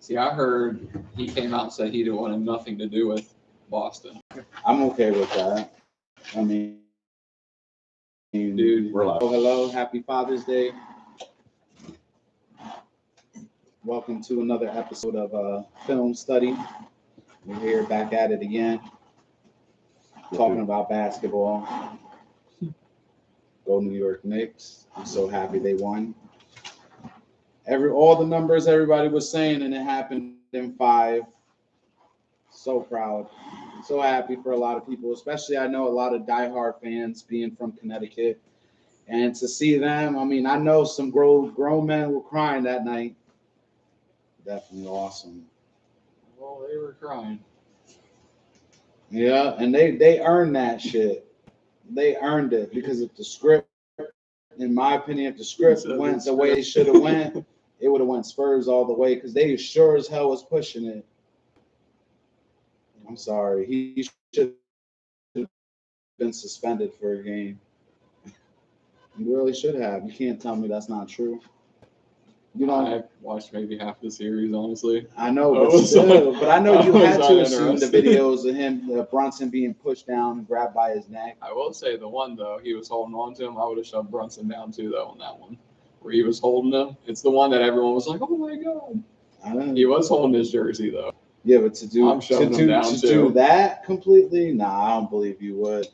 See, I heard he came out and said he didn't want nothing to do with Boston. I'm okay with that. I mean, Dude, We're live. hello, happy Father's Day. Welcome to another episode of Film Study. We're here back at it again, talking about basketball. Go New York Knicks. I'm so happy they won. All the numbers everybody was saying, and it happened in 5. So proud. So happy for a lot of people, especially I know a lot of diehard fans being from Connecticut. And to see them, I mean, I know some grown men were crying that night. Definitely awesome. Well, they were crying. Yeah, and they earned that shit. They earned it because if the script, in my opinion, if the script went the way it should have went, it would have went Spurs all the way because they sure as hell was pushing it. I'm sorry. He should have been suspended for a game. He really should have. You can't tell me that's not true. You know, I watched maybe half the series, honestly. I know, I but was still, like- but I know I you was had to assume the uninterested. videos of him, Brunson being pushed down and grabbed by his neck. I will say the one, though, he was holding on to him. I would have shoved Brunson down, too, though, on that one. Where he was holding him. It's the one that everyone was like, oh, my God. I don't know. He was holding his jersey, though. Yeah, but to do I'm shoving him down, to too. do that completely, nah, I don't believe you would.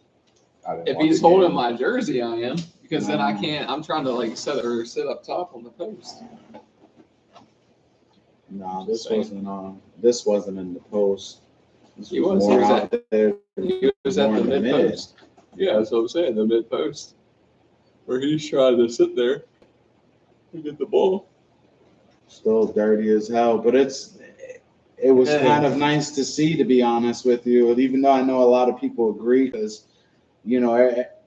I didn't If watch he's the game. holding my jersey, I am. Because then I No. can't. I'm trying to, like, sit up top on the post. Nah, Just this wasn't in the post. This He was. more He was out there. He was at More the in the mid post. Yeah, that's what I'm saying. The mid post, where he's trying to sit there and get the ball. Still dirty as hell, but it was kind of nice to see, to be honest with you. Even though I know a lot of people agree, because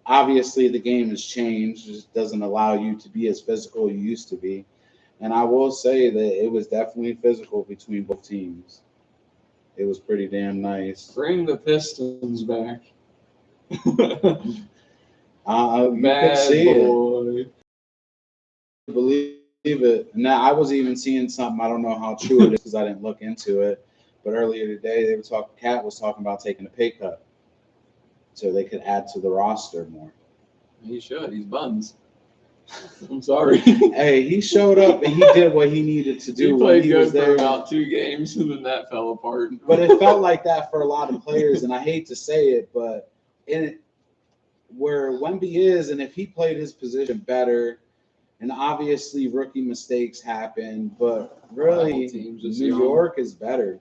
obviously the game has changed. It just doesn't allow you to be as physical you used to be. And I will say that it was definitely physical between both teams. It was pretty damn nice. Bring the Pistons back. You could Bad see it. boy. Believe it. Now, I was even seeing something. I don't know how true it is because I didn't look into it. But earlier today, they were talking. Cat was talking about taking a pay cut so they could add to the roster more. He should. He's buns. I'm sorry. Hey, he showed up and he did what he needed to do He when played he good was for there. about 2 games, and then that fell apart. But it felt like that for a lot of players, and I hate to say it, but where Wemby is, and if he played his position better, and obviously rookie mistakes happen, but really Whole team's just New young. York is better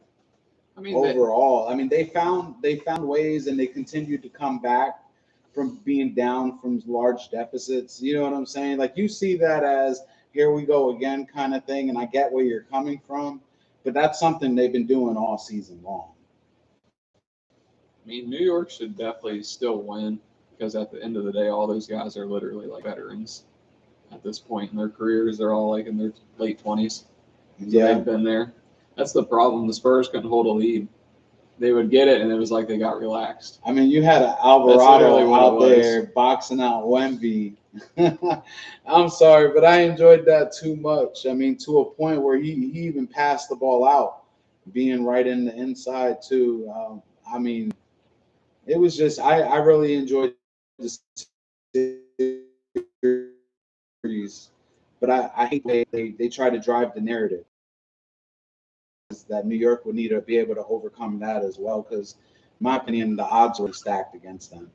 I mean, overall. I mean, they found ways, and they continued to come back from being down from large deficits. You know what I'm saying? Like, you see that as here we go again kind of thing, and I get where you're coming from, but that's something they've been doing all season long. I mean, New York should definitely still win because at the end of the day, all those guys are literally like veterans at this point in their careers. They're all like in their late 20s. So Yeah. they've been there. That's the problem. The Spurs couldn't hold a lead. They would get it, and it was like they got relaxed. I mean, you had an literally Alvarado what out it was. there boxing out Wemby. I'm sorry, but I enjoyed that too much. I mean, to a point where he even passed the ball out, being right in the inside too. I mean, it was just I really enjoyed the series, but I hate they try to drive the narrative that New York would need to be able to overcome that as well, because in my opinion the odds were stacked against them.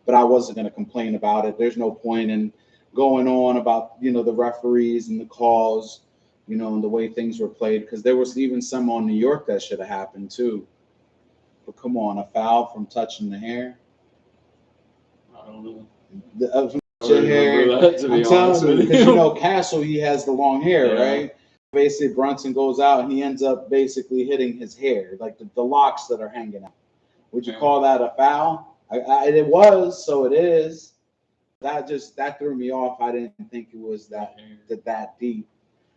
But I wasn't going to complain about it. There's no point in going on about the referees and the calls, and the way things were played, because there was even some on New York that should have happened too. But come on, a foul from touching the hair. I don't know. From I touching don't hair. remember that, to be I'm honest telling you, with because you. Castle, he has the long hair, Yeah. right? Basically, Brunson goes out and he ends up basically hitting his hair, like the locks that are hanging out. Would you Yeah. call that a foul? It was, so it is. That threw me off. I didn't think it was that deep.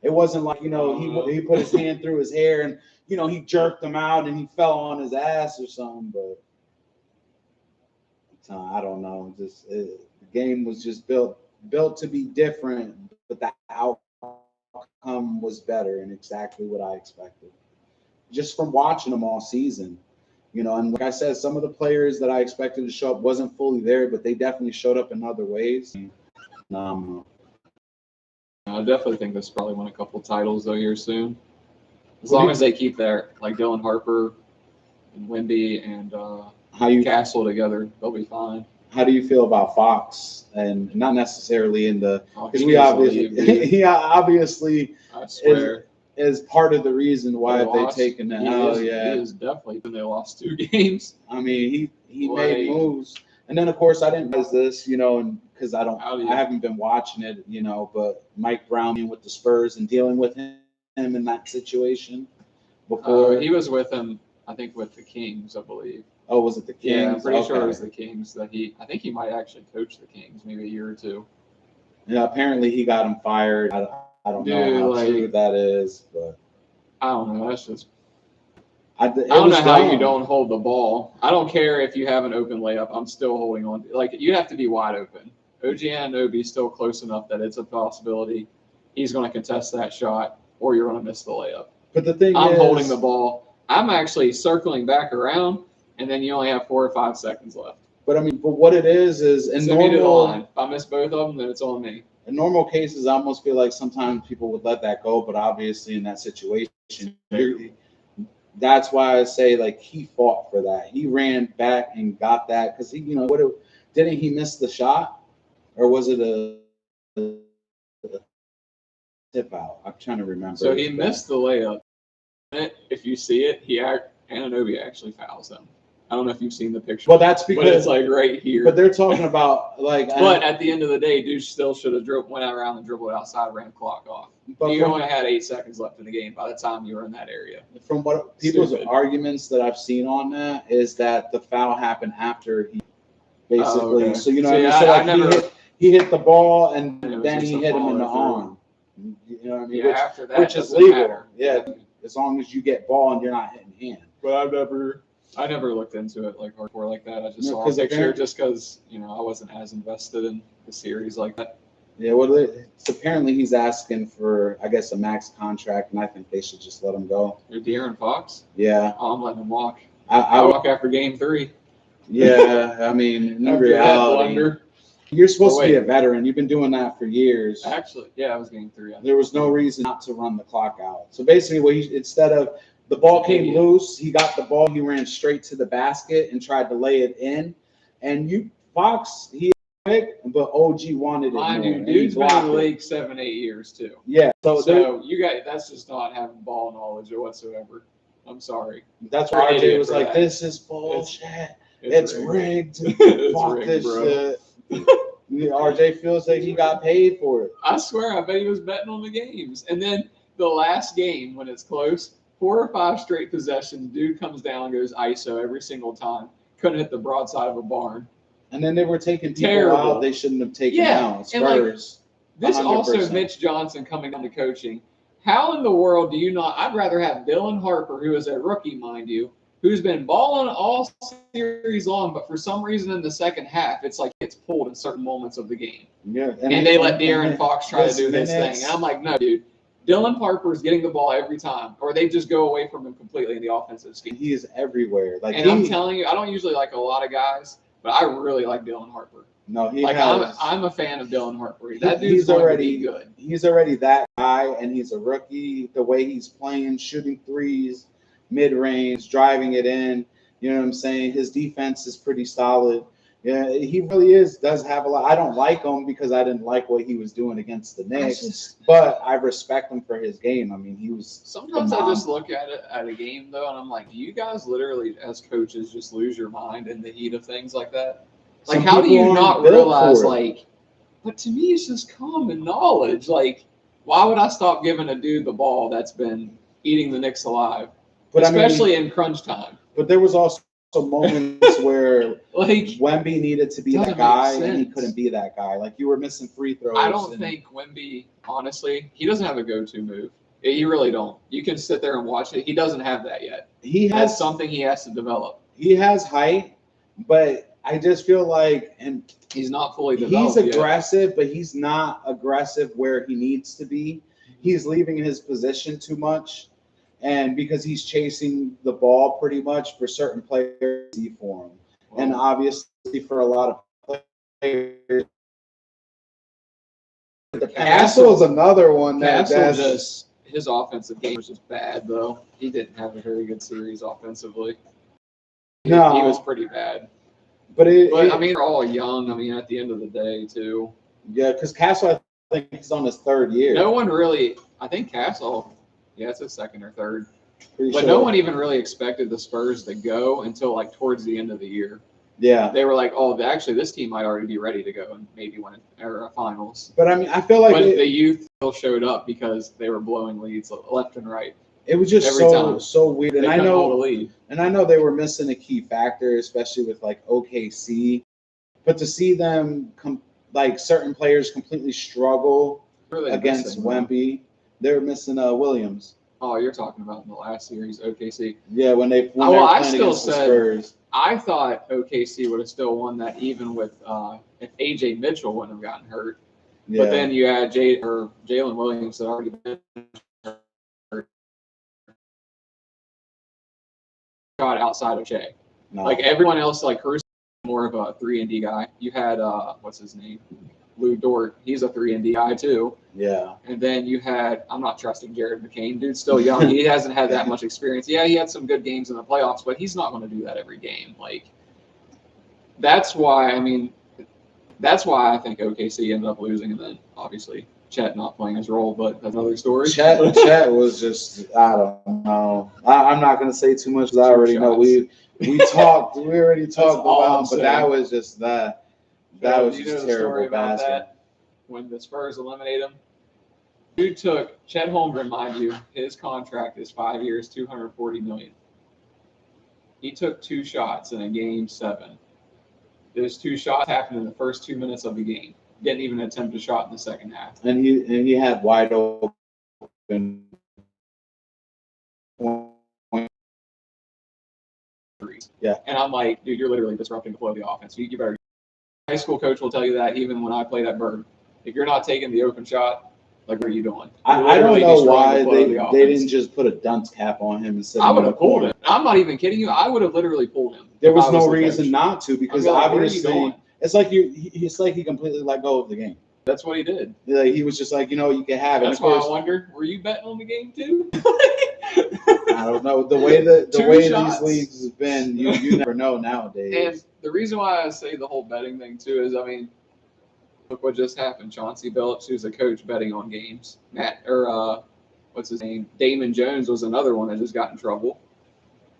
It wasn't like he put his hand through his hair and he jerked him out and he fell on his ass or something. But I don't know. The game was just built to be different, but the outcome was better and exactly what I expected. just from watching them all season. You know, and like I said, some of the players that I expected to show up wasn't fully there, but they definitely showed up in other ways. I definitely think this probably win a couple titles though here soon. As long as they keep their like Dylan Harper and Wemby and Castle together, they'll be fine. How do you feel about Fox? And not necessarily in the because he obviously I swear is part of the reason why they've taken the L. He is definitely when they lost 2 games. I mean, he made moves, and then of course I didn't realize this, you know, and because I haven't been watching it, you know, but Mike Brown being with the Spurs and dealing with him in that situation before he was with him, I think with the Kings, I believe. Oh, was it the Kings? Yeah, I'm pretty sure it was the Kings that I think he might actually coach the Kings maybe a year or 2. Yeah, apparently he got him fired. I don't know how true that is, but I don't know. That's just I don't know how you don't hold the ball. I don't care if you have an open layup. I'm still holding on. Like you have to be wide open. OG Anunoby is still close enough that it's a possibility he's going to contest that shot, or you're going to miss the layup. But the thing I'm holding the ball. I'm actually circling back around, and then you only have 4 or 5 seconds left. But I mean, but what it is in normal. If I miss both of them, then it's on me. In normal cases, I almost feel like sometimes people would let that go, but obviously in that situation, that's why I say like he fought for that. He ran back and got that because he, you know, didn't he miss the shot, or was it a tip out? I'm trying to remember. So he missed the layup. If you see it, Anunoby actually fouls him. I don't know if you've seen the picture. Well, that's because it's like right here. But they're talking about like. But at the end of the day, dude still should have went around and dribbled outside, ran the clock off. But you only had 8 seconds left in the game by the time you were in that area. From what people's arguments that I've seen on that is that the foul happened after he basically. Oh, okay. So you know, he hit the ball and then he hit him in the arm. You know what I mean? Yeah, after that, which is legal. Matter. Yeah, as long as you get ball and you're not hitting hand. But I never looked into it like hardcore like that. I just saw a picture just because, you know, I wasn't as invested in the series like that. Yeah, well, apparently he's asking for, I guess, a max contract, and I think they should just let him go. You're De'Aaron Fox? Yeah. Oh, I'm letting him walk. I walk after game 3. Yeah, I mean, in reality, you're supposed to be a veteran. You've been doing that for years. Actually, yeah, it was game 3. There was no reason not to run the clock out. So basically, instead of the ball came loose, he got the ball, he ran straight to the basket and tried to lay it in. And Fox, he quick, but OG wanted it. Mind you, dude's been in the league 7, 8 years too. Yeah. So you guys, that's just not having ball knowledge whatsoever. I'm sorry. That's why RJ was like, "This is bullshit. It's rigged. Fuck this shit." RJ feels like he got paid for it. I swear, I bet he was betting on the games. And then the last game, when it's close, 4 or 5 straight possessions, dude comes down and goes ISO every single time. Couldn't hit the broadside of a barn. And then they were taking people out they shouldn't have taken out. Spurs. And this 100%. Also Mitch Johnson coming down to coaching. How in the world do you not? I'd rather have Dylan Harper, who is a rookie, mind you, who's been balling all series long, but for some reason in the second half, it's like it's pulled in certain moments of the game. Yeah. And they let De'Aaron Fox try to do his thing. And I'm like, no, dude. Dylan Harper's getting the ball every time, or they just go away from him completely in the offensive scheme. He is everywhere. I'm telling you, I don't usually like a lot of guys, but I really like Dylan Harper. No, I'm a fan of Dylan Harper. That dude's already good. He's already that guy, and he's a rookie. The way he's playing, shooting threes, mid-range, driving it in. You know what I'm saying? His defense is pretty solid. Yeah, he really does have a lot. I don't like him because I didn't like what he was doing against the Knicks, but I respect him for his game. I mean, he was. Sometimes I just look at it at a game though, and I'm like, do you guys literally, as coaches, just lose your mind in the heat of things like that? Like, how do you not realize? Like, but to me, it's just common knowledge. Like, why would I stop giving a dude the ball that's been eating the Knicks alive, especially in crunch time? But there was also moments where like Wemby needed to be that guy and he couldn't be that guy. Like you were missing free throws. I don't think Wemby, honestly, he doesn't have a go-to move. He really don't. You can sit there and watch it. He doesn't have that yet. That's something he has to develop. He has height, but I just feel like he's not fully developed. He's aggressive, but he's not aggressive where he needs to be. He's leaving his position too much. and because he's chasing the ball pretty much for certain players for him, and obviously for a lot of players. The Castle is another one Castle just his offensive game was just bad though. He didn't have a very good series offensively. No, he was pretty bad. But I mean, they're all young. I mean, at the end of the day, too. Yeah, because Castle, I think he's on his third year. No one really. I think Castle. Yeah, it's his second or third. Pretty but sure. No one even really expected the Spurs to go until like towards the end of the year. Yeah. They were like, oh, actually, this team might already be ready to go and maybe win a finals. But I mean, I feel like the youth still showed up because they were blowing leads left and right. It was just so weird, and I know they were missing a key factor, especially with like OKC. But to see them like certain players completely struggle against Wemby, they were missing Williams. Oh, you're talking about in the last series, OKC. Yeah, when they were playing against the Spurs. I thought OKC would have still won that even with if AJ Mitchell wouldn't have gotten hurt. Yeah. But then you had Jalen Williams that already been hurt. Shot outside of Shea. No. Like everyone else, like Caruso, more of a 3-and-D guy. You had what's his name, Lou Dort. He's a 3-and-D guy too. Yeah. And then you had I'm not trusting Jared McCain. Dude's still young. He hasn't had that much experience. Yeah, he had some good games in the playoffs, but he's not going to do that every game. Like that's why I think OKC ended up losing, and then obviously Chet not playing his role, but that's another story. Chet was just I don't know. I'm not going to say too much because I already know we already talked about, but that was just that was just terrible basketball. When the Spurs eliminated him, dude took Chet Holmgren, mind you, his contract is 5 years, $240 million. He took 2 shots in a game 7. Those 2 shots happened in the first 2 minutes of the game. Didn't even attempt a shot in the second half. And he had wide open. Yeah. And I'm like, dude, you're literally disrupting the flow of the offense. You better. High school coach will tell you that even when I played at Berg. If you're not taking the open shot, like, what are you doing? I don't know why they didn't just put a dunce cap on him instead. I would have pulled him. I'm not even kidding you. I would have literally pulled him. There was no reason not to because obviously it's like he completely let go of the game. That's what he did. Like, he was just like, you can have it. That's why I wonder, were you betting on the game too? I don't know. The way these leagues have been, you never know nowadays. And the reason why I say the whole betting thing too is, I mean, look what just happened. Chauncey Billups, who's a coach, betting on games. What's his name? Damon Jones was another one that just got in trouble.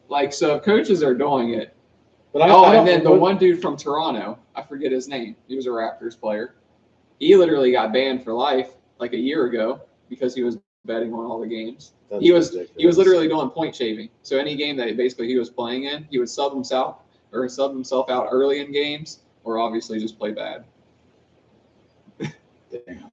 Like, so coaches are doing it. But and then the one dude from Toronto, I forget his name. He was a Raptors player. He literally got banned for life like a year ago because he was betting on all the games. He was literally doing point shaving. So any game that basically he was playing in, he would sub himself out early in games, or obviously just play bad. Damn.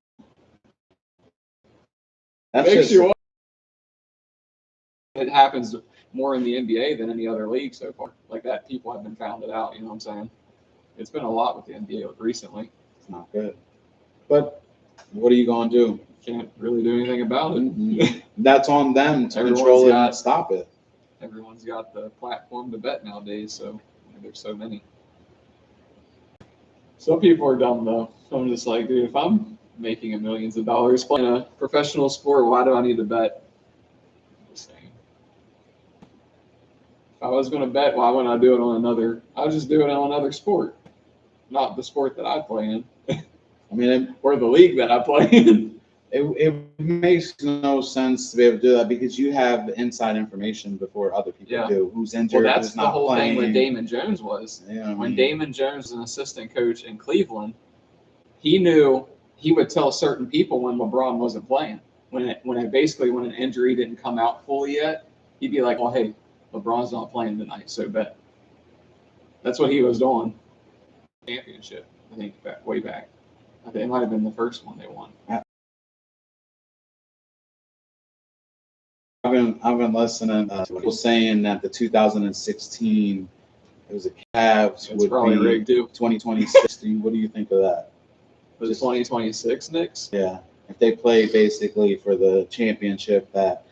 It happens more in the NBA than any other league so far. Like that, people have been found it out. You know what I'm saying? It's been a lot with the NBA recently. It's not good. But what are you going to do? Can't really do anything about it. That's on them to control it and stop it. Everyone's got the platform to bet nowadays, so there's so many. Some people are dumb though. I'm just like, dude, if I'm making millions of dollars playing a professional sport, why do I need to bet? Just saying. If I was going to bet, why wouldn't I do it on another? I'll just do it on another sport, not the sport that I play in. I mean, or the league that I play in. It makes no sense to be able to do that because you have inside information before other people do. Who's injured? Well, that's who's not the whole playing. thing with Damon Jones was. Yeah, when Damon Jones was an assistant coach in Cleveland, he knew he would tell certain people when LeBron wasn't playing. When an injury didn't come out fully yet, he'd be like, "Well, hey, LeBron's not playing tonight, so bet." That's what he was doing. Championship, I think, way back. I think it might have been the first one they won. I've been listening to people saying that the 2016 it was a Cavs would probably be rigged too. 2026. What do you think of that? Was it 2026 Knicks? Yeah, if they play basically for the championship, that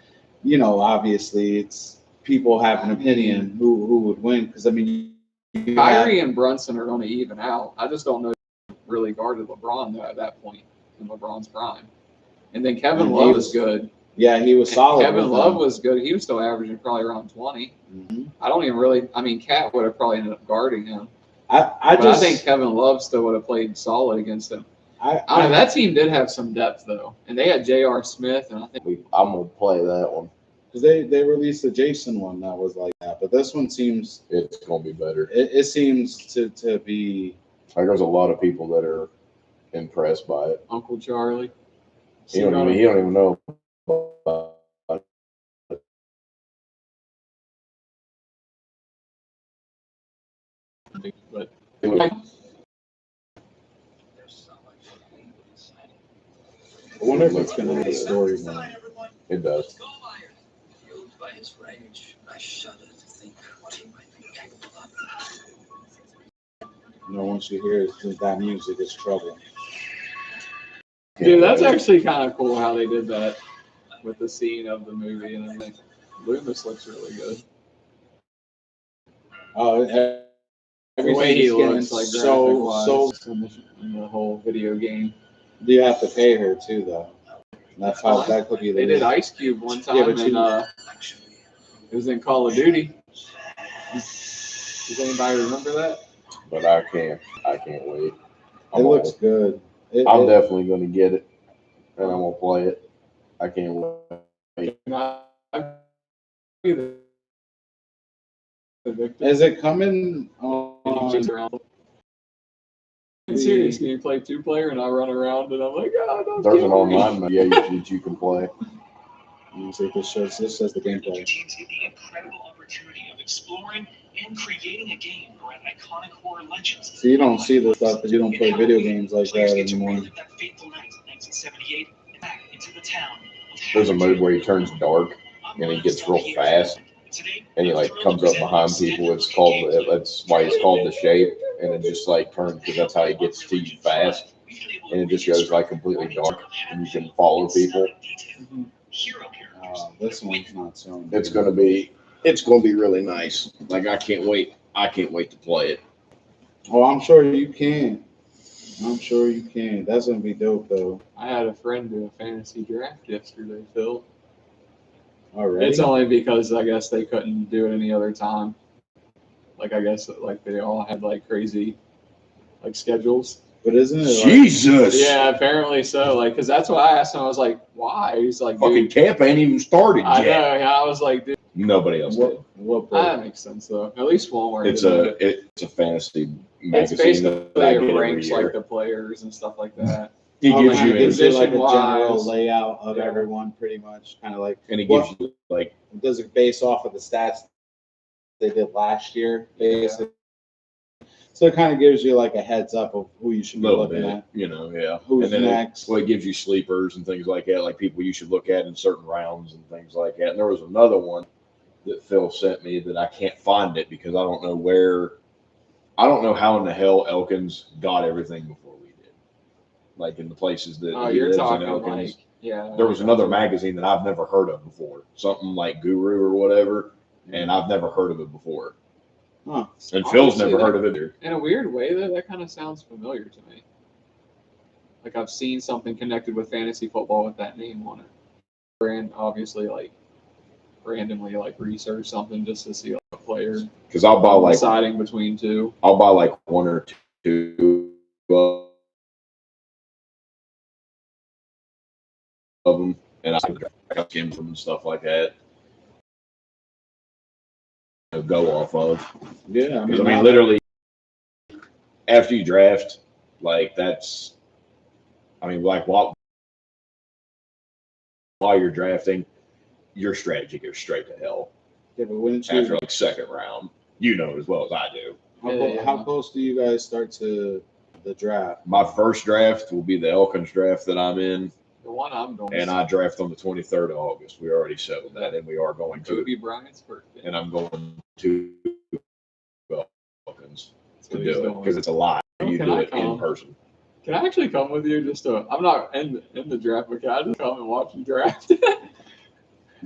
you know, obviously it's people have an opinion who would win because I mean, Kyrie and Brunson are going to even out. I just don't know if he really guarded LeBron though at that point in LeBron's prime. And then Kevin Love is good. Yeah, he was solid. Kevin Love was good. He was still averaging probably around 20. Mm-hmm. I don't even really. I mean, Cat would have probably ended up guarding him. I think Kevin Love still would have played solid against him. I don't know, that team did have some depth though, and they had J.R. Smith, and I think I'm gonna play that one because they released a Jason one that was like that, but this one seems it's gonna be better. It seems to be. Like there's a lot of people that are impressed by it. Uncle Charlie. He don't even know. But I wonder if it's going to have a story now. It does. Fueled by his rage, I shudder to think what he might be capable of. You know, once you hear that music, it's trouble. dude, that's actually kind of cool how they did that with the scene of the movie and everything. Loomis looks really good. Oh, The way he looks, like so in the whole video game. you have to pay her too, though. That's how that could be. They did Ice Cube one time, but and it was in Call of Duty. Does anybody remember that? But I can't wait. It looks good. I'm definitely gonna get it, and I'm gonna play it. I can't wait. Is it coming? I'm serious. Can you play 2-player and I run around and I'm like, oh, There's an online mode, you can play. Let me see if this says the gameplay. Teams get the incredible opportunity of exploring and creating a game around iconic horror legends. So you don't see this stuff because you don't play video games like that anymore. That fateful night in 1978, back into the town. There's a mode where he turns dark and he gets real fast, and he like comes up behind people. That's why he's called the Shape, and it just like turns because that's how he gets to you fast, and it just goes like completely dark, and you can follow people. This one's not showing. It's gonna be really nice. Like I can't wait to play it. Oh, I'm sure you can. That's gonna be dope though. I had a friend do a fantasy draft yesterday, Phil. Already? It's only because I guess they couldn't do it any other time. Like I guess like they all had like crazy like schedules. But isn't it? Jesus. Yeah, apparently so. Like, cause that's what I asked him. I was like, "Why?" He's like, Fucking camp ain't even started yet. I know. Yeah, I was like, "Dude, Nobody else did. that makes sense though." At least Walmart. It's a fantasy It's magazine. basically that I get it every ranks year. like the players and stuff like that. He gives you it gives you like a position-wise. general layout of Yeah. everyone, pretty much, kind of like. and he gives you like Does it base off of the stats they did last year, basically? So it kind of gives you like a heads up of who you should a be little looking bit, at. yeah. Who's and then next? It gives you sleepers and things like that, like people you should look at in certain rounds and things like that. And there was another one that Phil sent me that I can't find it because I don't know how in the hell Elkins got everything before we did. Like in the places that Oh, he you're lives in talking Elkins. like, yeah. There was another magazine that I've never heard of before, something like Guru or whatever, and I've never heard of it before. Huh. And Phil's Honestly, never heard of it either. In a weird way, though, that kind of sounds familiar to me. Like I've seen something connected with fantasy football with that name on it. And obviously, like randomly, like research something just to see like a player. Because I'll buy like deciding between two. I'll buy like one or two of them, and I got skins from and stuff like that. Go off of. Yeah, I mean, literally, after you draft, like that's, I mean, like while you're drafting, your strategy goes straight to hell. Yeah, but wouldn't you? After like second round, you know as well as I do. How close do you guys start to the draft? My first draft will be the Elkins draft that I'm in. The one I'm going And I draft on the 23rd of August. We already settled that, and we are going to. Kobe Bryant's birthday. And I'm going to Elkins to he's do it doing. because it's a lot. You Can do I it in come? person. Can I actually come with you? I'm not in the draft, but can I just come and watch you draft?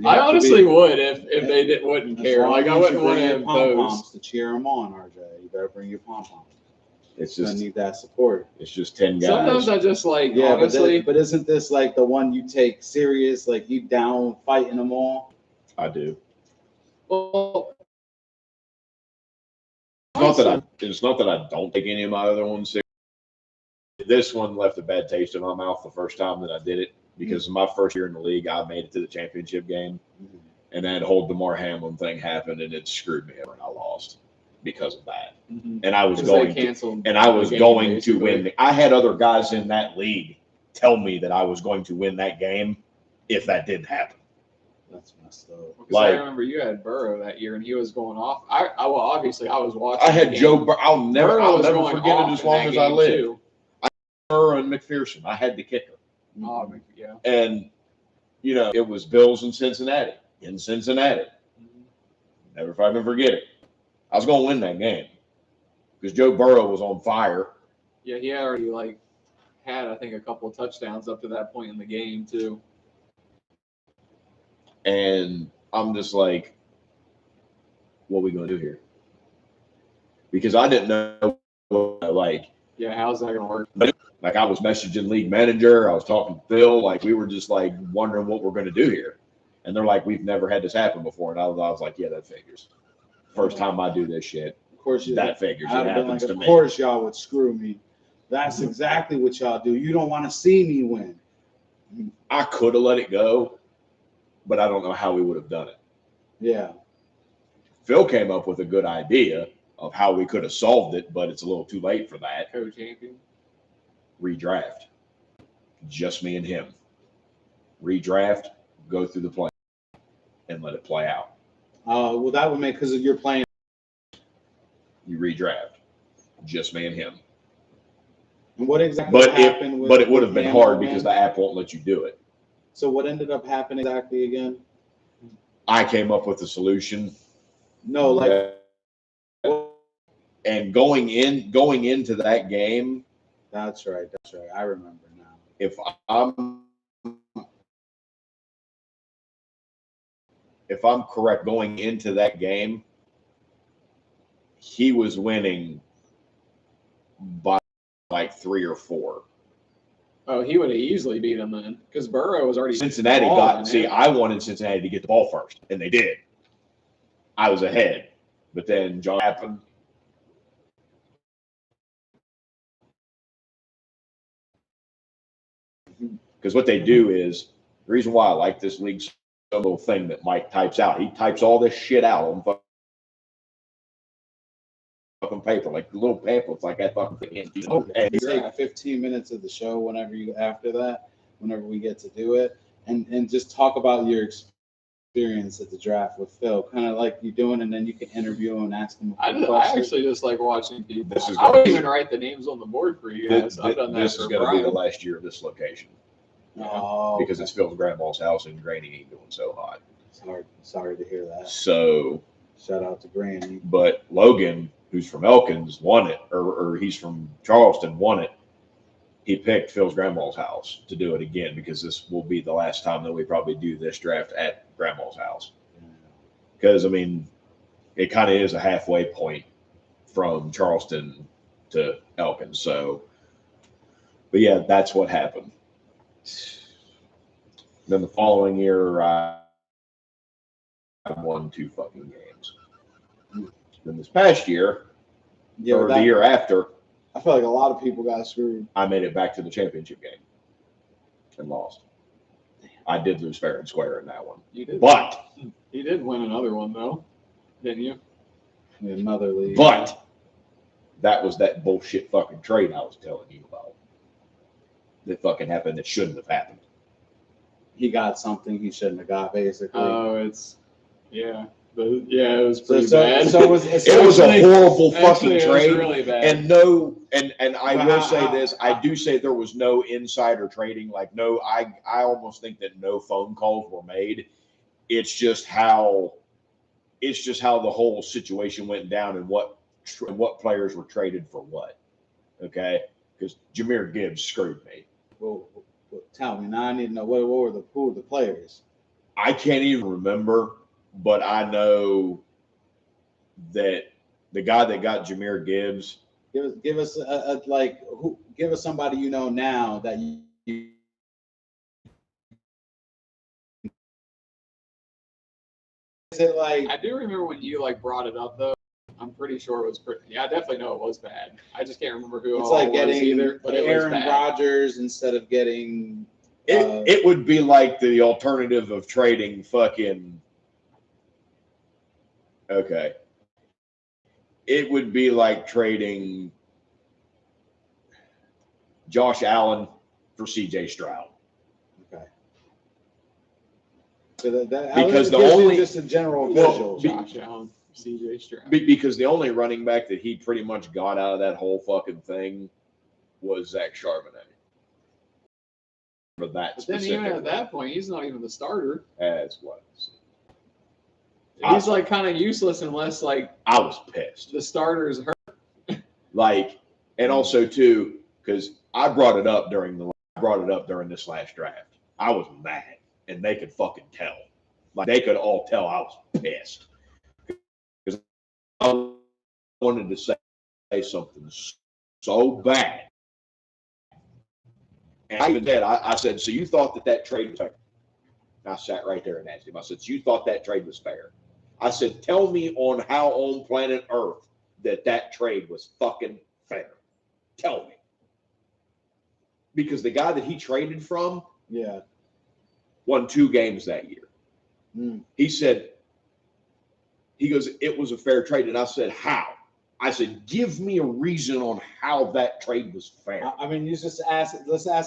I honestly would if they wouldn't As care. long Like I as you wouldn't want bring to your pom impose. poms to cheer them on, RJ. You better bring your pom poms. It's Gonna just need that support. it's just 10 guys. Sometimes I just like Yeah, honestly. but isn't this like the one you take serious? Like you down fighting them all? I do. Well, It's not that I don't take any of my other ones serious. This one left a bad taste in my mouth the first time that I did it because my first year in the league, I made it to the championship game, and that whole DeMar Hamlin thing happened, and it screwed me over, and I lost because of that. And I was going to win. I had other guys in that league tell me that I was going to win that game if that didn't happen. That's messed up. Because I remember you had Burrow that year, and he was going off. Well, obviously, I was watching. I had Joe. I'll never forget it as long as I live. Too. Burrow and McPherson. I had the kicker. Oh, yeah. And it was Bills in Cincinnati. Never fucking forget it. I was going to win that game because Joe Burrow was on fire. Yeah, he already had I think a couple of touchdowns up to that point in the game too. And I'm just like, what are we going to do here? Because I didn't know yeah, how's that going to work? Like I was messaging league manager, I was talking to Phil, like we were just like wondering what we're going to do here. And they're like, we've never had this happen before. And I was like, yeah, that figures. First time I do this shit. Of course, that figures. It happens to me. Of course, y'all would screw me. That's exactly what y'all do. You don't want to see me win. I could have let it go, but I don't know how we would have done it. Yeah. Phil came up with a good idea of how we could have solved it, but it's a little too late for that. Co-champion. Redraft. Just me and him. Redraft, go through the play, and let it play out. Well, that would make, because you're playing. You redraft. Just me and him. And what exactly happened? But it would have been hard because the app won't let you do it. So what ended up happening exactly again? I came up with a solution. No, and going into that game. That's right. I remember now. If I'm correct, going into that game, he was winning by like 3 or 4. Oh, he would have easily beat him then, because Burrow was already. Cincinnati got. See, I wanted Cincinnati to get the ball first, and they did. I was ahead, but then John happened. Because what they do is the reason why I like this league. A little thing that Mike types out. He types all this shit out on fucking paper, like little pamphlets, like that fucking thing. Okay, take 15 minutes of the show whenever we get to do it, and just talk about your experience at the draft with Phil, kind of like you doing, and then you can interview him and ask him. I actually just like watching people. I wouldn't even write the names on the board for you guys. I've done that. This is going to be the last year of this location. Because it's Phil's grandma's house and Granny ain't doing so hot. Sorry to hear that. So shout out to Granny. But Logan, who's from Elkins, won it, or he's from Charleston, won it. He picked Phil's grandma's house to do it again because this will be the last time that we probably do this draft at grandma's house. Because it kind of is a halfway point from Charleston to Elkins. So, but yeah, that's what happened. Then the following year, I won 2 fucking games. Then this past year, the year after, I feel like a lot of people got screwed. I made it back to the championship game and lost. I did lose fair and square in that one. You did. But you did win another one though, didn't you? Another league. But that was that bullshit fucking trade I was telling you about. That fucking happened that shouldn't have happened. He got something he shouldn't have got, basically. Oh, it was pretty bad. So it was a horrible fucking trade. Really bad. And I will say this, I do say there was no insider trading. Like I almost think that no phone calls were made. It's just how the whole situation went down and what players were traded for what. Okay, because Jahmyr Gibbs screwed me. Well, tell me now. I need to know who were the players. I can't even remember, but I know that the guy that got Jahmyr Gibbs. Give us give us somebody you know now that you is it like I do remember when you like brought it up though. I'm pretty sure it was pretty. Yeah, I definitely know it was bad. I just can't remember who. it's all like it was getting either, but it was Aaron bad. Rodgers instead of getting It would be like the alternative of trading fucking. Okay. It would be like trading Josh Allen for C.J. Stroud. okay. So Because the gives you only- just a general well, visual. Josh Allen, C.J. Stroud. Because the only running back that he pretty much got out of that whole fucking thing was Zach Charbonnet. For that But then specific even at that point, he's not even the starter. as what He's like kind of useless unless like I was pissed. the starters hurt. Like, and also too, because I brought it up during this last draft. I was mad, and they could fucking tell. Like they could all tell I was pissed because I wanted to say something so bad. And I even said, I said, so you thought that trade was fair? And I sat right there and asked him. I said, so you thought that trade was fair? I said, tell me on how on planet Earth that trade was fucking fair. Tell me. Because the guy that he traded from won 2 games that year. He said, he goes, it was a fair trade. And I said, how? I said, give me a reason on how that trade was fair. I mean, let's ask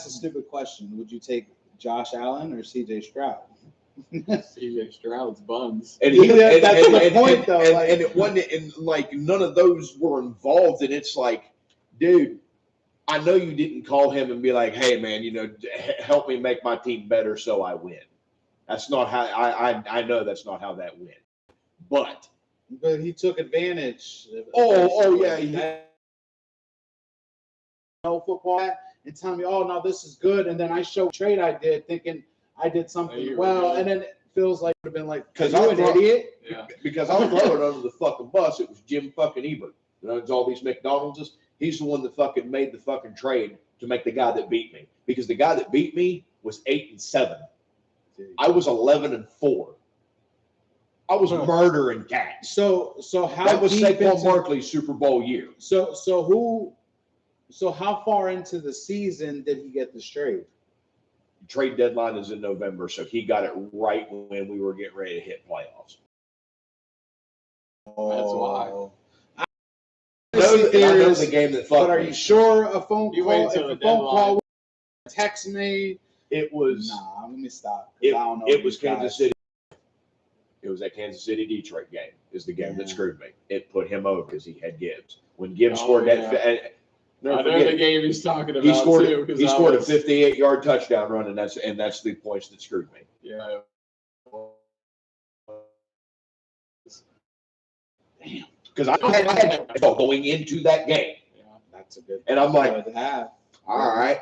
a stupid question. Would you take Josh Allen or C.J. Stroud? C.J. Stroud's buns. And that's the point, though. And it wasn't, and like none of those were involved. And it's like, dude, I know you didn't call him and be like, hey, man, help me make my team better so I win. That's not how I know that's not how that went. But he took advantage. Yeah. Football and telling me, oh, no, this is good. And then I show trade I did thinking I did something well. And then it feels like it would have been like, because I'm an idiot. Yeah. Because I was throwing under the fucking bus. It was Jim fucking Ebert. It's all these McDonald's. He's the one that fucking made the fucking trade to make the guy that beat me. Because the guy that beat me was 8-7. I was 11-4. I was murdering cats. So how that was deep Saquon Barkley's Super Bowl year. So how far into the season did he get this trade? Trade deadline is in November, so he got it right when we were getting ready to hit playoffs. That's why. I know the game that fucked but are me. you sure a phone You call? wait If till a the phone deadline. call, text me. It was. Nah, let me stop. It, I don't know. it was Kansas City. It was that Kansas City Detroit game. Is the game that screwed me. It put him over because he had Gibbs. When Gibbs scored that, I know the game he's talking about. he scored. Too, He scored a 58-yard touchdown run, and that's the points that screwed me. Yeah. Damn. Because I had going into that game. Yeah. That's a good. And I'm like, good to have. all right,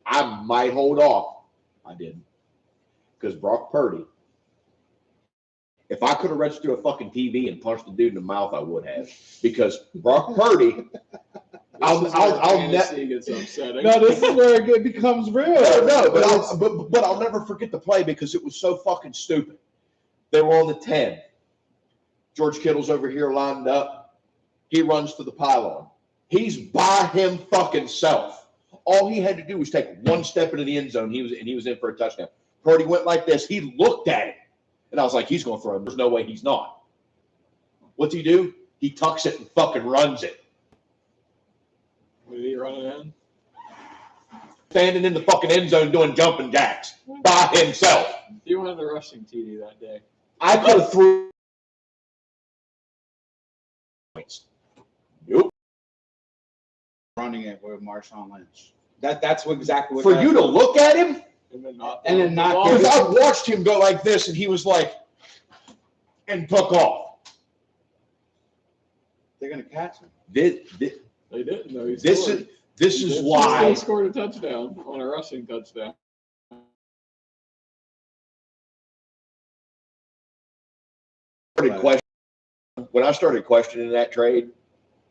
I might hold off. I didn't. Because Brock Purdy, if I could have reached through a fucking TV and punched the dude in the mouth, I would have. Because Brock Purdy, I'll gets upsetting. No, this is where it becomes real. but I'll never forget the play because it was so fucking stupid. They were on the 10. George Kittle's over here lined up. He runs to the pylon. He's by him fucking self. All he had to do was take one step into the end zone. He was in for a touchdown. Purdy went like this. He looked at it. And I was like, he's going to throw him. There's no way he's not. What's he do? He tucks it and fucking runs it. Did he run it in? Standing in the fucking end zone doing jumping jacks by himself. He wanted a rushing TD that day. I could have threw. Nope. Running it with Marshawn Lynch. That's exactly what. For you to look at him, And then not. because I watched him go like this, and he was like, and took off. They're gonna catch him. They didn't though. This is why. He scored a touchdown on a rushing touchdown. when I started questioning that trade,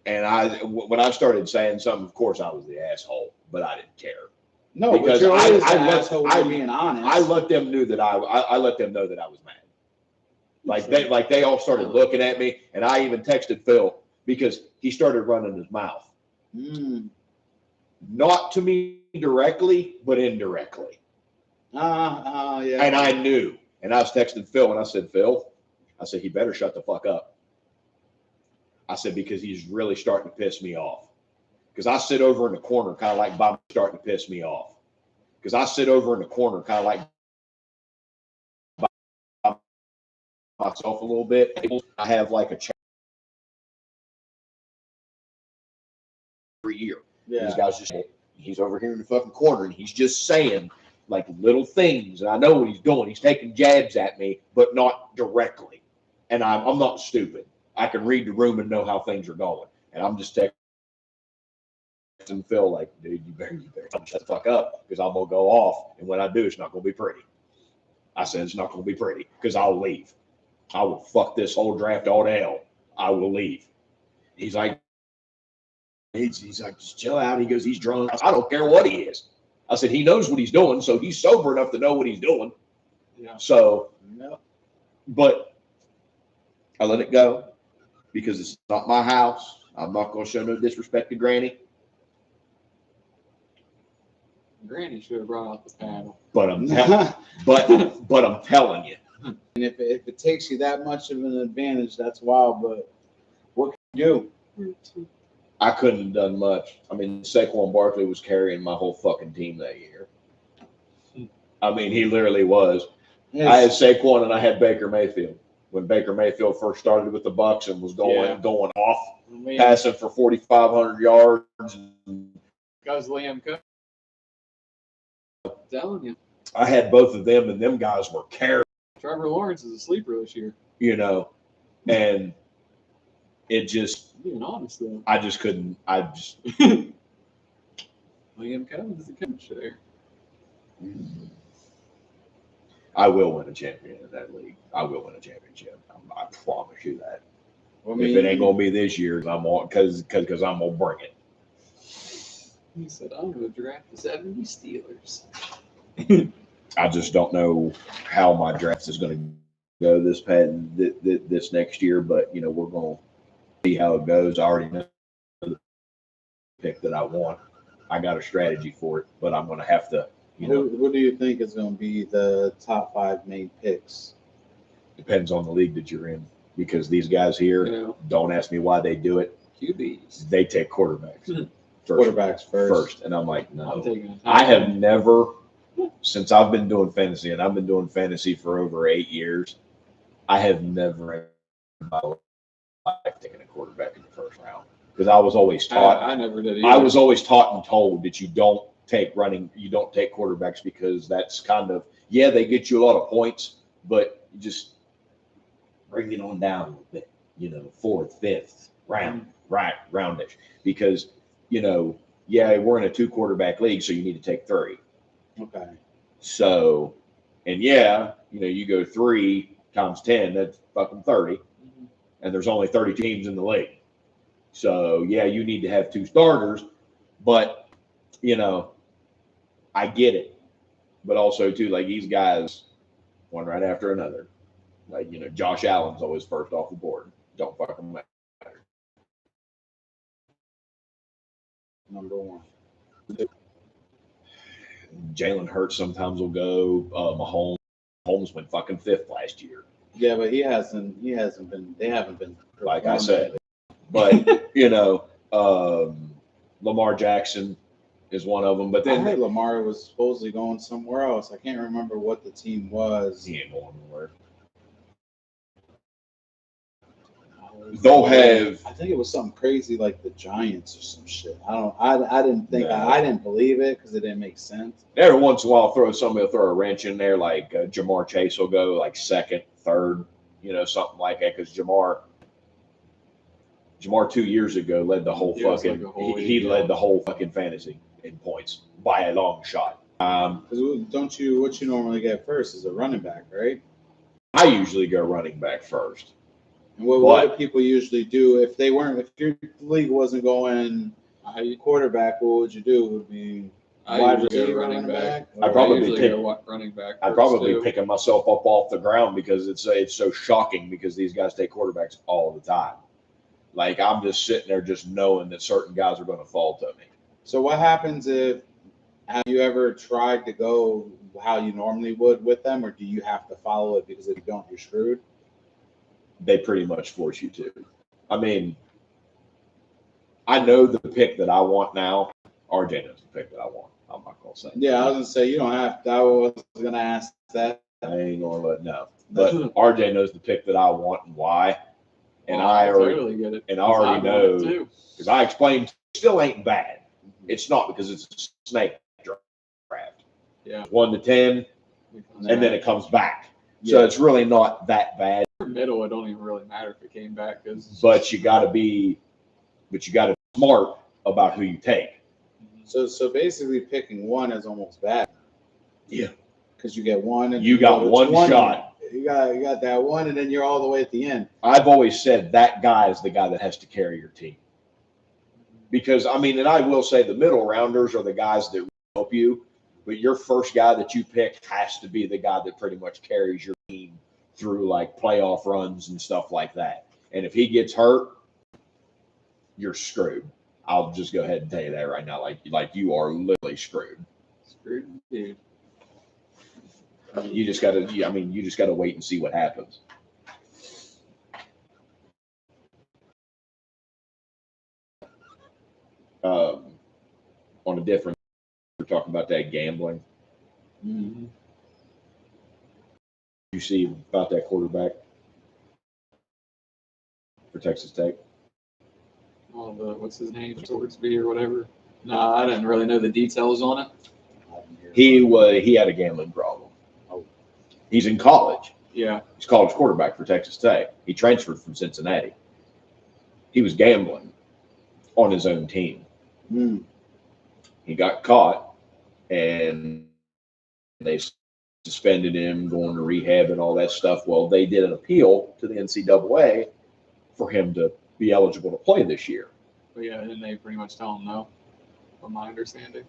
and when I started saying something, of course I was the asshole, but I didn't care. No, Because but you're always I an let- asshole I- for being honest. I let them know that I let them know that I was mad. Like they all started looking at me, and I even texted Phil because he started running his mouth. Not to me directly, but indirectly. Yeah. And I knew. And I was texting Phil, and I said, Phil, I said, he better shut the fuck up. I said, because he's really starting to piss me off. Because I sit over in the corner, kind of like Bob starting to piss me off. Because I sit over in the corner, kind of like Bob myself a little bit. I have like a check every year. Yeah. These guys he's over here in the fucking corner, and he's just saying like little things. And I know what he's doing. He's taking jabs at me, but not directly. And I'm not stupid. I can read the room and know how things are going. And I'm just texting Phil like, dude, you better shut the fuck up, because I'm going to go off. And when I do, it's not going to be pretty. I said, it's not going to be pretty, because I'll leave. I will fuck this whole draft all to hell. I will leave. He's like, just chill out. He goes, he's drunk. I don't care what he is. I said, he knows what he's doing, so he's sober enough to know what he's doing. Yeah. So, Yep. but I let it go because it's not my house. I'm not going to show no disrespect to Granny. Granny should have brought out the paddle. But I'm but I'm telling you. And if it takes you that much of an advantage, that's wild. But what can you do? I couldn't have done much. I mean, Saquon Barkley was carrying my whole fucking team that year. I mean, he literally was. I had Saquon and I had Baker Mayfield. When Baker Mayfield first started with the Bucks and was going off, passing for 4,500 yards. Because Liam Cook. I'm telling you. I had both of them, and them guys were carrying. Trevor Lawrence is a sleeper this year. You know, and it just, Being honest though. I just couldn't. Liam Cook is the coach there. I will win a champion in that league. I will win a championship. I promise you that. Well, If it ain't gonna be this year, I'm on because I'm gonna bring it. He said, I'm going to draft the 70 Steelers. I just don't know how my draft is going to go this next year, but you know, we're going to see how it goes. I already know the pick that I want. I got a strategy for it, but I'm going to have to, you know. Who do you think is going to be the top 5 main picks? Depends on the league that you're in, because these guys here, don't ask me why they do it. QBs. They take quarterbacks. Quarterbacks first. And I'm like, no. I'm taking I have never, since I've been doing fantasy, and I've been doing fantasy for over 8 years, I have never in my life taken a quarterback in the first round, because I was always taught. I never did either. I was always taught and told that you don't take quarterbacks, because that's kind of, yeah, they get you a lot of points, but you just bring it on down a little bit, you know, 4th, 5th roundish, because, you know, yeah, we're in a 2 quarterback league, so you need to take 3. Okay. So, and yeah, you know, you go 3 times 10, that's fucking 30. And there's only 30 teams in the league. So, yeah, you need to have 2 starters, but, you know, I get it. But also, too, like, these guys, one right after another. Like, you know, Josh Allen's always first off the board. Don't fucking matter. Number 1. Jalen Hurts sometimes will go. Mahomes went fucking 5th last year. Yeah, but he hasn't been. They haven't been. Like I said, but you know, Lamar Jackson is one of them. But I then heard Lamar was supposedly going somewhere else. I can't remember what the team was. he ain't going nowhere. They'll have. I think it was something crazy like the Giants or some shit. I didn't think. No. I didn't believe it because it didn't make sense. Every once in a while, somebody will throw a wrench in there. Like Jamar Chase will go like 2nd, 3rd, you know, something like that. Because Jamar 2 years ago led the whole fucking. Like he led the whole fucking fantasy in points by a long shot. What you normally get first is a running back, right? I usually go running back first. And what do people usually do if your league wasn't going quarterback? What would you do? Would be wide receiver, running back? I'd probably running back. I'd probably be picking myself up off the ground because it's so shocking because these guys take quarterbacks all the time. Like I'm just sitting there just knowing that certain guys are going to fall to me. So what happens if have you ever tried to go how you normally would with them, or do you have to follow it because if you don't, you're screwed? They pretty much force you to. I mean, I know the pick that I want now. RJ knows the pick that I want. I'm not gonna say. Yeah, I was gonna say you don't have to. I was gonna ask that. I ain't gonna let no. But RJ knows the pick that I want and why. And I already totally get it. And I already know because I explained still ain't bad. It's not because it's a snake draft. Yeah. 1 to 10, and then it comes back. Yeah. So it's really not that bad. Middle, it don't even really matter if it came back But you gotta be smart about who you take. So basically picking one is almost bad. Yeah. Because you get one and you got one shot. You got that one and then you're all the way at the end. I've always said that guy is the guy that has to carry your team. Because I mean, and I will say the middle rounders are the guys that help you, but your first guy that you pick has to be the guy that pretty much carries your team through like playoff runs and stuff like that. And if he gets hurt, you're screwed. I'll just go ahead and tell you that right now. Like you are literally screwed. Screwed, dude. You just gotta wait and see what happens. On a different, we're talking about that gambling. Mm-hmm. You see about that quarterback for Texas Tech? Oh, what's his name? Swordsby or whatever. No, I didn't really know the details on it. He had a gambling problem. Oh. He's in college. Yeah. He's college quarterback for Texas Tech. He transferred from Cincinnati. He was gambling on his own team. Mm. He got caught, and they suspended him, going to rehab and all that stuff. Well, they did an appeal to the NCAA for him to be eligible to play this year. But yeah, didn't they pretty much tell him no, from my understanding?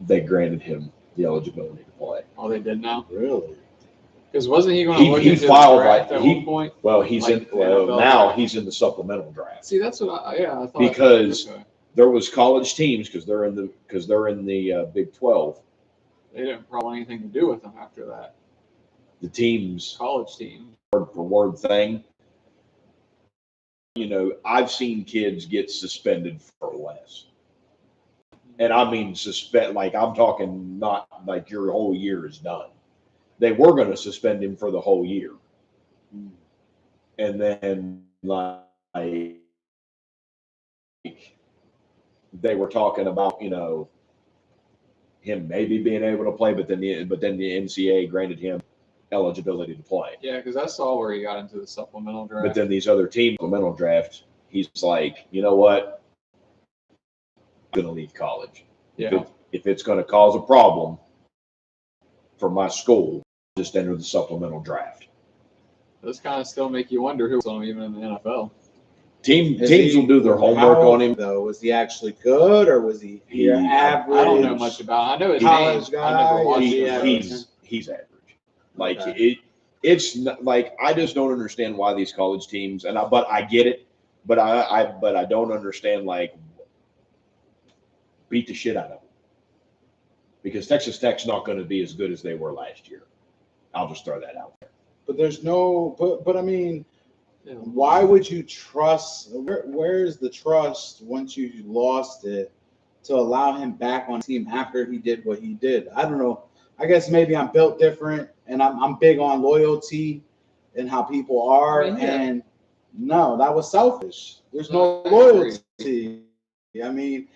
They granted him the eligibility to play. Oh, they did now? Really? Because wasn't he going to look into the filed draft at one point? Well, he's Like now he's in the supplemental draft. See, that's what I thought. Because okay. there was college teams because they're in the Big 12. They didn't probably want anything to do with him after that. The teams College team. word for word thing. You know, I've seen kids get suspended for less. And I mean suspend, like I'm talking not like your whole year is done. They were going to suspend him for the whole year. And then like they were talking about, you know, him maybe being able to play, but then the NCAA granted him eligibility to play. Yeah, because I saw where he got into the supplemental draft. But then these other teams, supplemental draft, he's like, you know what? I'm going to leave college. Yeah. If it's going to cause a problem for my school, just enter the supplemental draft. Those kind of still make you wonder who's on him even in the NFL. Teams will do their homework on him. Though, was he actually good or was he average? I don't know much about him. I know his college name. guy. I never watched him. He's average. Like Okay. it's not, like I just don't understand why these college teams but I get it, but I don't understand like beat the shit out of them because Texas Tech's not going to be as good as they were last year. I'll just throw that out there. But there's no. But I mean, why would you trust? Where's the trust once you lost it to allow him back on team after he did what he did? I don't know. I guess maybe I'm built different, and I'm big on loyalty and how people are. I mean, yeah. And no, that was selfish. There's no loyalty. I mean,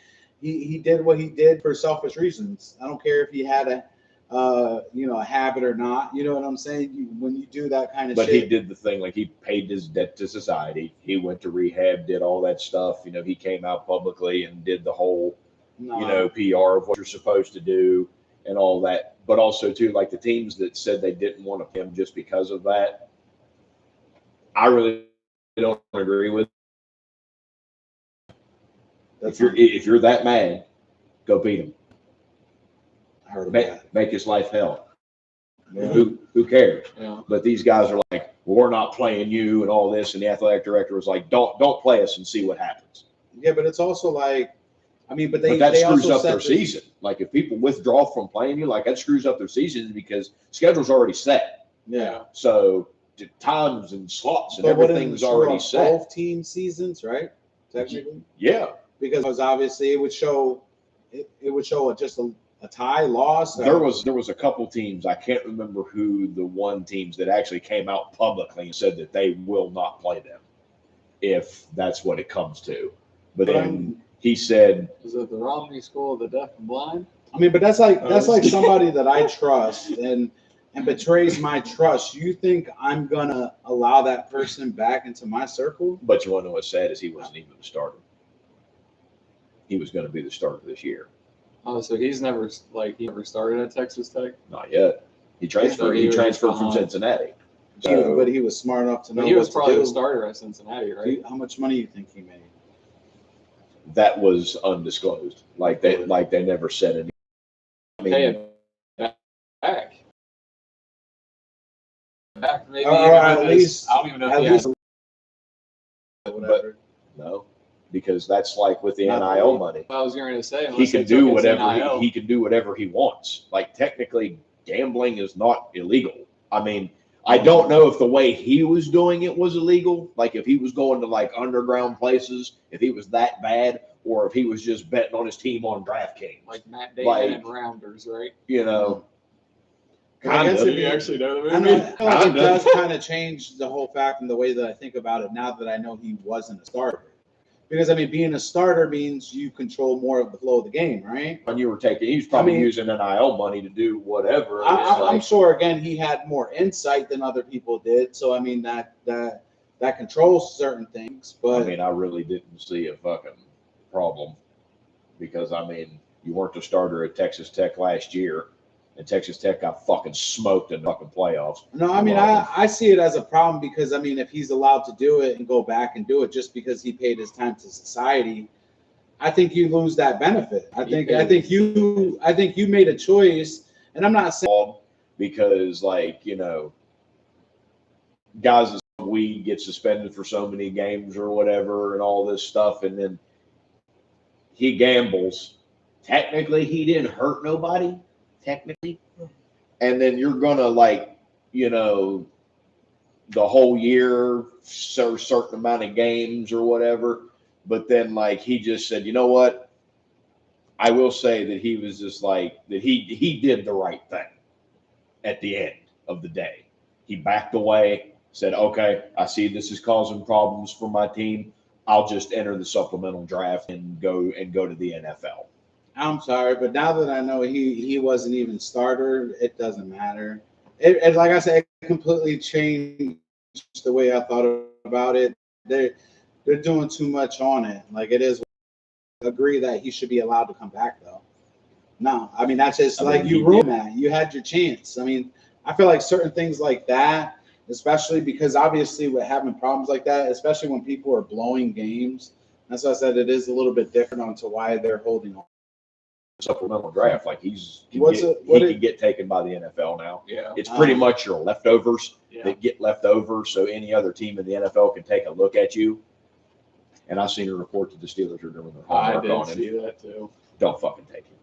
he did what he did for selfish reasons. I don't care if he had a habit or not. You know what I'm saying? When you do that kind of shit. But he did the thing, like he paid his debt to society. He went to rehab, did all that stuff. You know, he came out publicly and did the whole, PR of what you're supposed to do and all that. But also, too, like the teams that said they didn't want him just because of that, I really don't agree with. That's If you're that mad, go beat him. I heard about that. Make his life hell. Yeah. Who cares? Yeah. But these guys are like, well, we're not playing you and all this, and the athletic director was like, don't play us and see what happens. Yeah, but it's also like, I mean, but But that they screws also up set their this- season. Like if people withdraw from playing you, like that screws up their season because schedule's already set. Yeah. So the times and slots and But wouldn't everything's it screw already up set. both team seasons, right? Technically, Yeah. because obviously it would show just a tie loss. There was a couple teams, I can't remember who the one teams that actually came out publicly and said that they will not play them if that's what it comes to. But then he said, Is it the Romney School of the Deaf and Blind? I mean, but that's like somebody that I trust and betrays my trust. You think I'm gonna allow that person back into my circle? but you want to know what's sad is he wasn't even the starter. He was going to be the starter this year. Oh, so he's never started at Texas Tech. Not yet. He transferred. So he He was transferred just from behind. Cincinnati. But he was smart enough to know But he was what probably to the do. starter at Cincinnati, right? How much money do you think he made? That was undisclosed. Like they never said anything. I mean, Pay it back. Maybe Or even at with least- I don't even know if At he least has. whatever. no, because that's like with the Not NIL money. I was going to say He unless can they do took his whatever NIL. he can do whatever he wants. Like technically, gambling is not illegal. I mean, I don't know if the way he was doing it was illegal. Like if he was going to like underground places, if he was that bad, or if he was just betting on his team on DraftKings. like Matt Damon like- and Rounders, right? You know, I guess kinda. if Did you actually know the I movie? know, I feel like it Kinda. does kind of change the whole fact and the way that I think about it now that I know he wasn't a starter. Because I mean, being a starter means you control more of the flow of the game, right? When you were taking, he was probably I mean- using NIL money to do whatever. It's I'm like, sure again he had more insight than other people did. So I mean that controls certain things. But I mean, I really didn't see a fucking problem because I mean, you weren't the starter at Texas Tech last year, and Texas Tech got fucking smoked in the fucking playoffs. no, I mean I see it as a problem because I mean if he's allowed to do it and go back and do it just because he paid his time to society, I think you lose that benefit. I think you made a choice, and I'm not saying Because like, you know, guys that smoke weed get suspended for so many games or whatever and all this stuff, and then he gambles. Technically, he didn't hurt nobody, technically. And then you're gonna like, you know, the whole year, so certain amount of games or whatever. But then like he just said, you know what? I will say that he was just like that he did the right thing at the end of the day. He backed away, said, okay, I see this is causing problems for my team. I'll just enter the supplemental draft and go to the NFL. I'm sorry, but now that I know he wasn't even starter, it doesn't matter. It like I said, it completely changed the way I thought about it. They're doing too much on it. Like it is. Agree that he should be allowed to come back though. No, I mean that's just like you ruined that. You had your chance. I mean, I feel like certain things like that, especially because obviously with having problems like that, especially when people are blowing games. That's why I said it is a little bit different on to why they're holding on. Supplemental draft, like he can get taken by the NFL now. Yeah. It's pretty much your leftovers Yeah. that get left over, so any other team in the NFL can take a look at you. And I've seen a report that the Steelers are doing their I homework did on see him. that too. Don't fucking take him.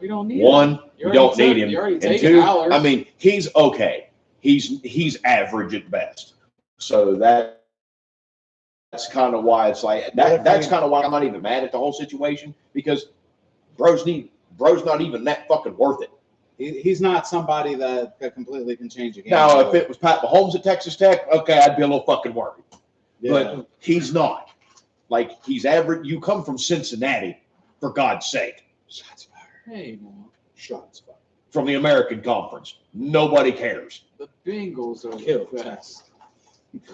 We don't need One, him. you don't need him. You already And taken two, Aller. I mean, he's okay. He's average at best. So that's kind of why it's like that. That's kind of why I'm not even mad at the whole situation because bro's not even that fucking worth it. He's not somebody that completely can change a game. Now, if it was Pat Mahomes at Texas Tech, okay, I'd be a little fucking worried. Yeah. But he's not. Like he's average. You come from Cincinnati, for God's sake. Shots fired. Hey, man. Shots fired. From the American Conference, nobody cares. The Bengals are Kill the best.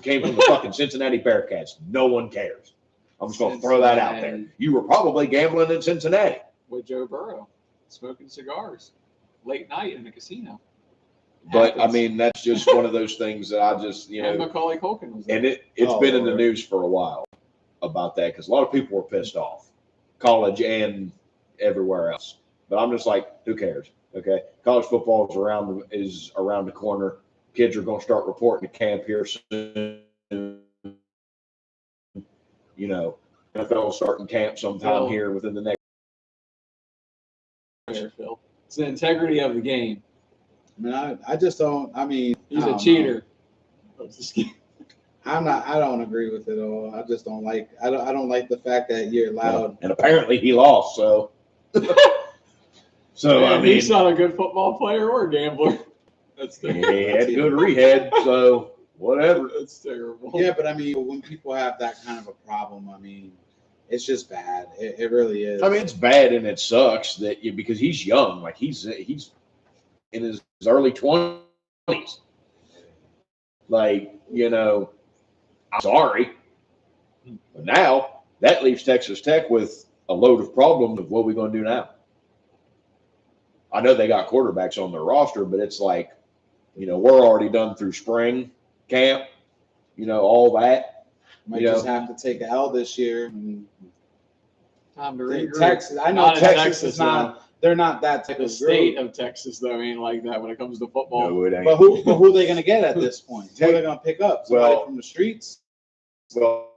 Came from the fucking Cincinnati Bearcats. No one cares. I'm just going to throw that out there. Cincinnati. You were probably gambling in Cincinnati. With Joe Burrow, smoking cigars, late night in the casino. But I Happens. mean, that's just one of those things that I just, And Macaulay Culkin was there. and it's Oh, been in the Lord. news for a while about that because a lot of people were pissed off, college and everywhere else. But I'm just like, who cares? Okay, college football is around the corner. Kids are going to start reporting to camp here soon. You know, NFL starting camp sometime Well, here within the next. There, Phil. It's the integrity of the game. I mean, I just don't. I mean, He's I a don't cheater. know. I don't agree with it all. I just don't like. I don't like the fact that you're allowed. And apparently he lost. So, so Man, I mean, he's not a good football player or gambler. That's he terrible. had good rehab. So whatever. That's terrible. Yeah, but I mean, when people have that kind of a problem, I mean, it's just bad. It really is. I mean, it's bad and it sucks that because he's young, like he's in his early 20s. Like, you know, I'm sorry, but now that leaves Texas Tech with a load of problems of what we're going to do now. I know they got quarterbacks on their roster, but it's like, you know, we're already done through spring camp, you know, all that. might you just know. have to take an L this year. And Time to regroup. Texas, I know Not in Texas is not. though. They're not that type The of state group. of Texas, though, ain't like that when it comes to football. No, it ain't. But who are they going to get at this point? Who are they going to pick up? Somebody Well- from the streets? Well,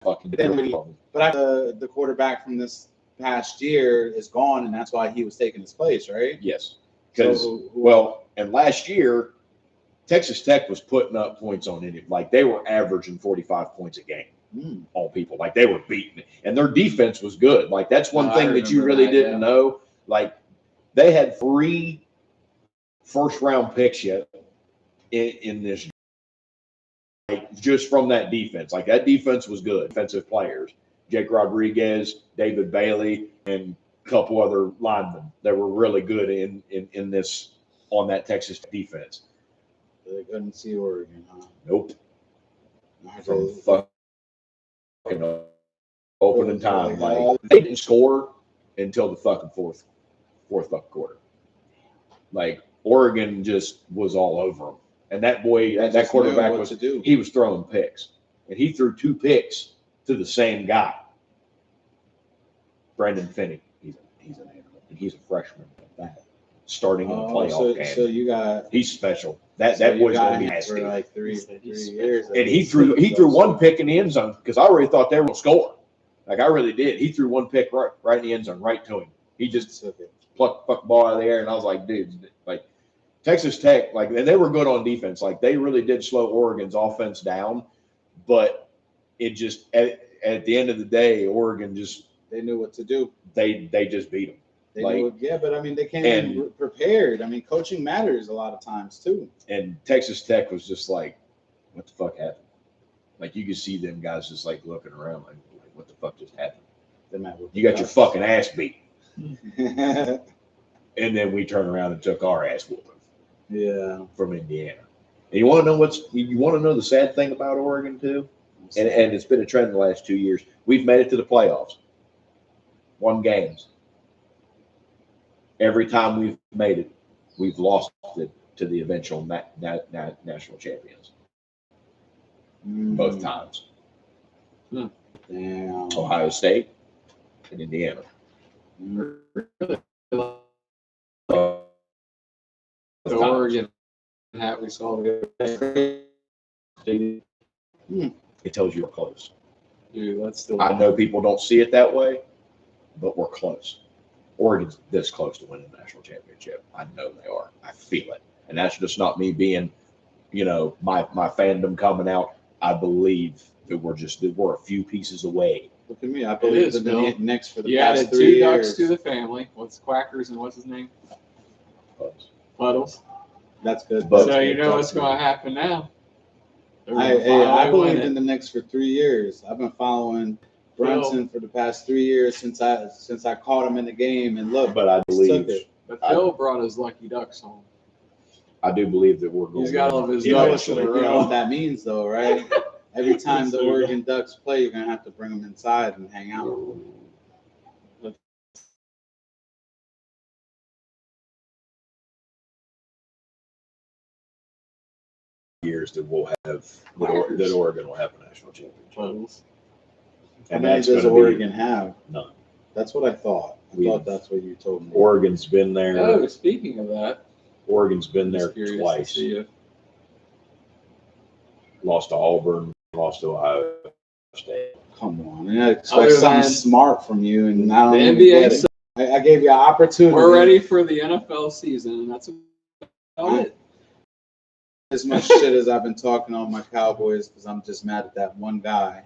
fucking But the quarterback from this past year is gone, and that's why he was taking his place, right? yes, because and last year Texas Tech was putting up points on it. Like they were averaging 45 points a game on people. Like they were beating it, and their defense was good. Like that's one I thing that you remember really that, didn't yeah. know. Like they had 3 first-round picks yet in this. Like, just from that defense, like that defense was good. Defensive players, Jake Rodriguez, David Bailey, and a couple other linemen that were really good in this on that Texas defense. They couldn't see Oregon, huh? Nope. Not From really. fucking opening time, like they didn't score until the fucking fourth fucking quarter. Like Oregon just was all over them, and that boy, that Just knew quarterback what was to do. he was throwing picks, and he threw 2 picks to the same guy, Brandon Finney. He's an animal, and he's a freshman at that, starting in a playoff game. So you got He's special. That so you boy's got gonna be him nasty. for like three He's years. And he threw 1 pick in the end zone because I already thought they were going to score. Like I really did. He threw 1 pick right in the end zone, right to him. He just took it. plucked the ball out of the air, and I was like, dude, like Texas Tech, like, and they were good on defense. Like they really did slow Oregon's offense down, but it just at the end of the day, Oregon just They knew what to do. they just beat them. They Like- knew, yeah, but I mean, they came in prepared. I mean, coaching matters a lot of times too. And Texas Tech was just like, what the fuck happened? Like you could see them guys just like looking around, like what the fuck just happened? They met with You got your fucking ass beat. yeah. And then we turned around and took our ass whooping from Indiana. And you want to know you want to know the sad thing about Oregon too? And it's been a trend the last 2 years. We've made it to the playoffs. 1 games. Every time we've made it, we've lost it to the eventual national champions. Both times. Damn. Ohio State and Indiana. The Oregon hat we saw. Dude, It tells you we're close. that's still. I know people don't see it that way, but we're close. Oregon's this close to winning the national championship. I know they are. I feel it. And that's just not me being, my fandom coming out. I believe that we're a few pieces away. Look at me. I believe is, in the Bill. Knicks for the You past added 3 2 ducks years. to the family. What's Quackers and what's his name? Puddles. That's good. But- So you know what's going to happen now. I believed in the Knicks for 3 years. I've been following Brunson for the past 3 years since I caught him in the game. And look, But I took believe it. But Phil brought his lucky ducks home. I do believe that we're going. He's got all of his You know, ducks in a you know what row. that means, though, right? Every time the Yes, sir. Oregon Ducks play, you're gonna have to bring them inside and hang out. years that we'll have Packers. that Oregon will have a national championship. Totals. How And many that's does going to Oregon be have? none. That's what I thought. I thought that's what you told me. Oregon's been there. Oh, speaking of that, Oregon's been there just curious twice. to see if Lost to Auburn, lost to Ohio State. Come on, I expect Other something than smart from you, and I don't the even NBA get it. I gave you an opportunity. we're ready for the NFL season, and that's about it. As much shit as I've been talking on my Cowboys because I'm just mad at that one guy.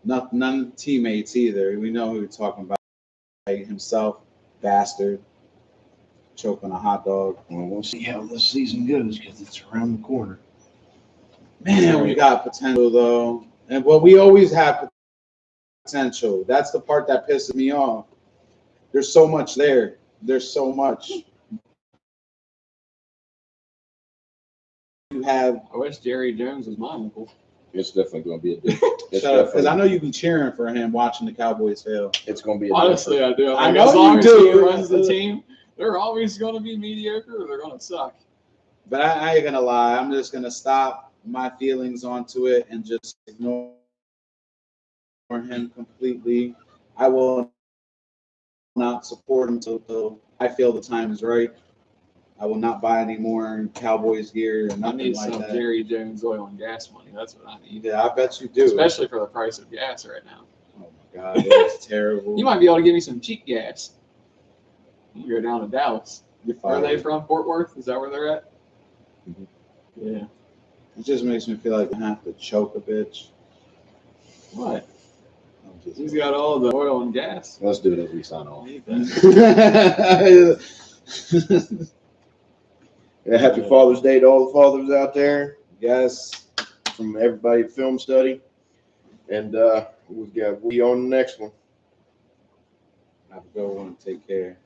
None teammates either. We know who we're talking about. Himself, bastard, choking a hot dog. Well, we'll see how this season goes because it's around the corner. Man, we got potential though, and we always have potential. That's the part that pisses me off. There's so much there. There's so much. You have. I wish Jerry Jones was my uncle. It's definitely going to be a different. Shut up, because I know you be cheering for him watching the Cowboys fail. It's going to be a Honestly, I do. I Like, know as long you as do. he runs the team, they're always going to be mediocre or they're going to suck. But I ain't gonna lie. I'm just gonna stop my feelings onto it and just ignore him completely. I will not support him until I feel the time is right. I will not buy any more Cowboys gear or I nothing need like some that. Jerry Jones oil and gas money. That's what I need. Yeah, I bet you do. Especially for the price of gas right now. Oh my God, it's terrible. You might be able to give me some cheap gas. You can go down to Dallas. You're Are they fired. from Fort Worth? Is that where they're at? Mhm. Yeah. It just makes me feel like I have to choke a bitch. What? I'm just- He's got all the oil and gas. Let's do it as we sign I off. need that. Yeah, happy Father's Day to all the fathers out there. Yes. From everybody at Film Study. And we'll be on the next one. Have a good one. Take care.